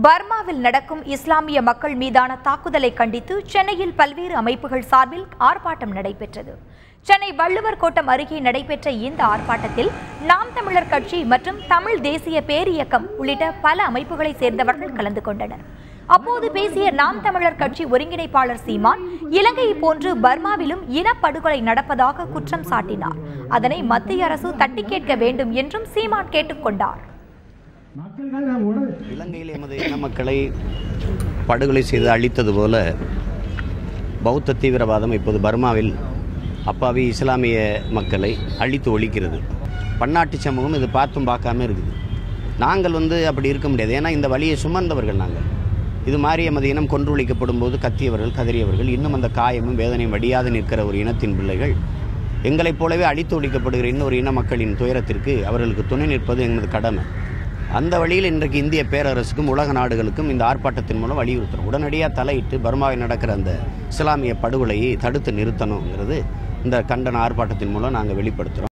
பர்மாவில் நடக்கும் இஸ்லாமிய மக்கள் மீதான தாக்குதலை கண்டித்து சென்னையில் பல்வேறு அமைப்புகள் சார்பில் ஆர்ப்பாட்டம் நடைபெற்றது. சென்னை வள்ளுவர் கோட்டம் அருகே நடைபெற்ற இந்த ஆர்ப்பாட்டத்தில் நாம் தமிழர் கட்சி மற்றும் தமிழ் தேசிய பேரியக்கம் உள்ளிட்ட பல அமைப்புகளை சேர்ந்தவர்கள் கலந்து கொண்டனர். அப்போது பேசிய நாம் தமிழர் கட்சி ஒருங்கிணைப்பாளர் சீமான், இலங்கையை போன்று பர்மாவிலும் இனப்படுகொலை நடப்பதாக குற்றம் சாட்டினார். அதனை மத்திய அரசு தட்டி கேட்க வேண்டும் என்றும் சீமான் கேட்டுக்கொண்டார். இலங்கையில் எமது இன மக்களை படுகொலை செய்து அழித்தது போல பௌத்த தீவிரவாதம் இப்போது பர்மாவில் அப்பாவி இஸ்லாமிய மக்களை அழித்து ஒழிக்கிறது. பன்னாட்டு சமூகம் இது பார்த்தும் பார்க்காம இருக்குது. நாங்கள் அப்படி இருக்க முடியாது. ஏன்னா இந்த வழியை சுமந்தவர்கள் நாங்கள். இது மாதிரி எமது இனம் கொன்றொழிக்கப்படும் போது கத்தியவர்கள், கதறியவர்கள், இன்னும் அந்த காயமும் வேதனையும் வடியாது நிற்கிற ஒரு இனத்தின் பிள்ளைகள் எங்களைப் போலவே அழித்து ஒழிக்கப்படுகிற இன்னொரு இன மக்களின் துயரத்திற்கு அவர்களுக்கு துணை நிற்பது எங்களது கடமை. அந்த வழியில் இன்றைக்கு இந்திய பேரரசுக்கும் உலக நாடுகளுக்கும் இந்த ஆர்ப்பாட்டத்தின் மூலம் வலியுறுத்தணும். உடனடியாக தலையிட்டு பர்மாவில் நடக்கிற அந்த இஸ்லாமிய படுகொலையை தடுத்து நிறுத்தணுங்கிறது இந்த கண்டன ஆர்ப்பாட்டத்தின் மூலம் நாங்கள் வெளிப்படுத்துகிறோம்.